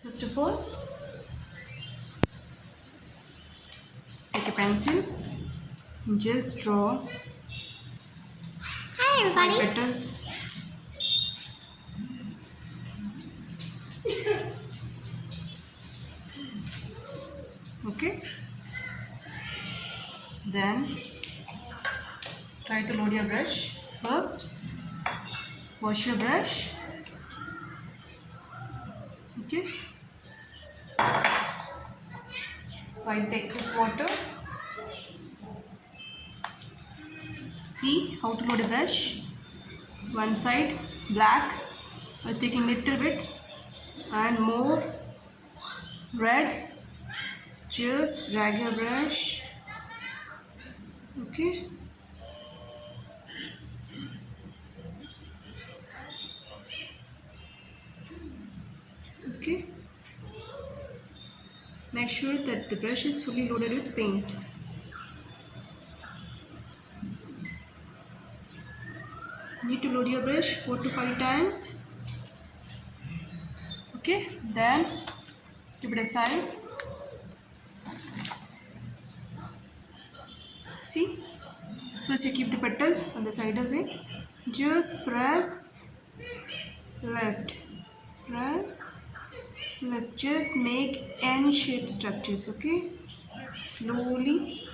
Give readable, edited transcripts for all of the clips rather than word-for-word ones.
First of all, take a pencil and just draw 5 petals. Okay. Then try to load your brush. First, wash your brush. Okay. Wipe the excess water. See how to load a brush. One side black. I was taking little bit and more red. Just drag your brush. Okay. Okay. Make sure that the brush is fully loaded with paint. Need to load your brush 4 to 5 times. Okay, then keep it aside. See, first you keep the petal on the side of it. Just press left, press left. Just make N shape structures. Okay, slowly.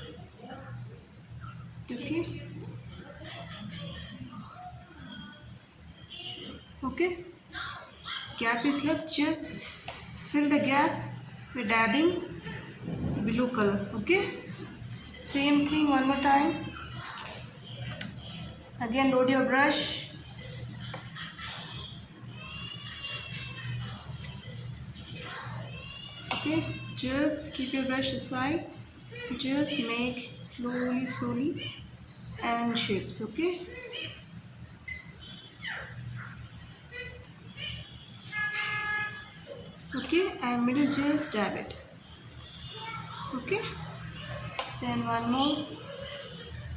Okay. Okay, gap is left, just fill the gap by dabbing blue color. Okay, same thing one more time. Again load your brush. Okay, just keep your brush aside, just make slowly and shapes. Okay, okay, and middle just dab it. Okay, then one more,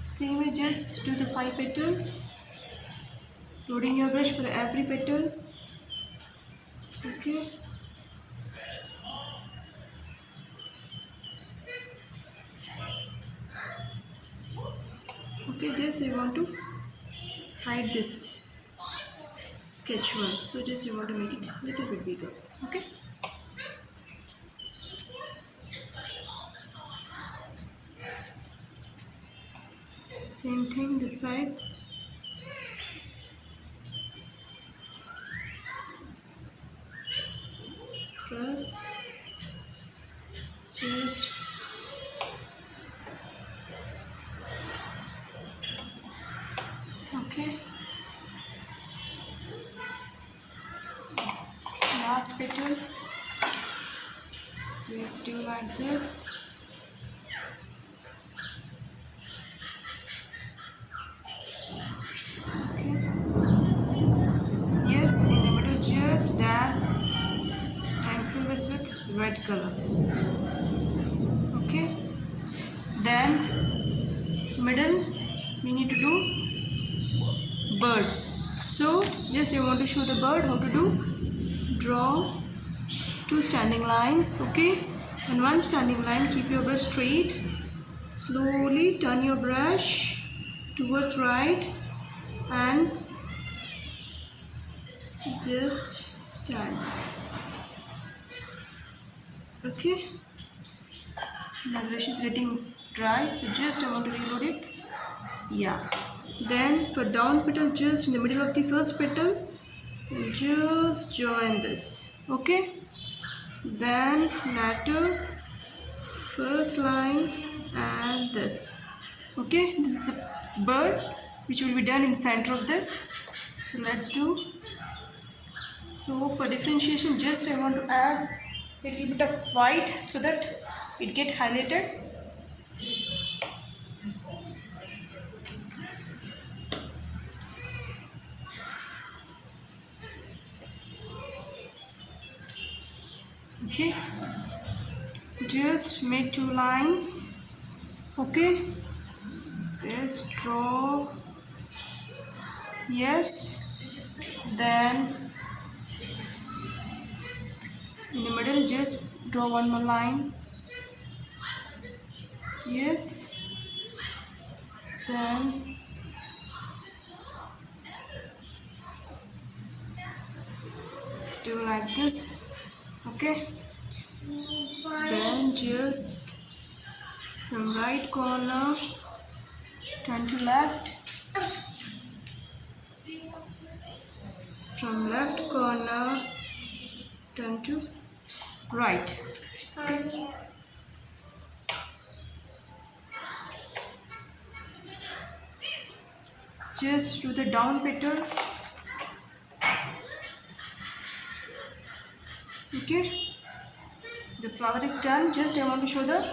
same way, just do the 5 petals, loading your brush for every petal. Okay, okay, just you want to hide this sketch one, so just you want to make it a little bit bigger. Okay, same thing this side. Press, just okay. Last petal, just do like this. Okay. Yes, in the middle just dab and fill this with red color. Okay. Then middle we need to do bird. So just you want to show the bird how to do. Draw 2 standing lines. Okay, and 1 standing line, keep your brush straight, slowly turn your brush towards right and just stand. Okay, my brush is getting dry, so just I want to reload it. Yeah, then for down petal, just in the middle of the first petal, just join this. Okay, then lateral, first line and this. Okay, this is a bird which will be done in the center of this. So let's do. So for differentiation, just I want to add a little bit of white so that it get highlighted. Okay, just make 2 lines. Okay, this draw, yes, then In the middle, just draw one more line. Yes. Then do like this. Okay. Then just from right corner turn to left. From left corner turn to right. Okay. Just do the down petal. Okay. The flower is done. Just I want to show the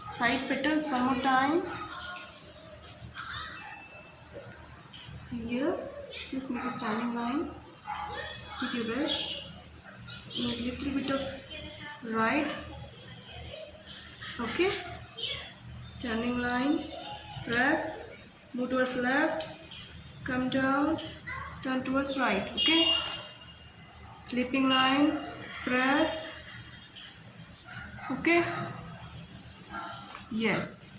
side petals one more time. See here, just make a standing line. Take your brush, make a little bit of right. Okay. Standing line. Press. Move towards left. Come down. Turn towards right. Okay. Sleeping line. Press. Okay. Yes.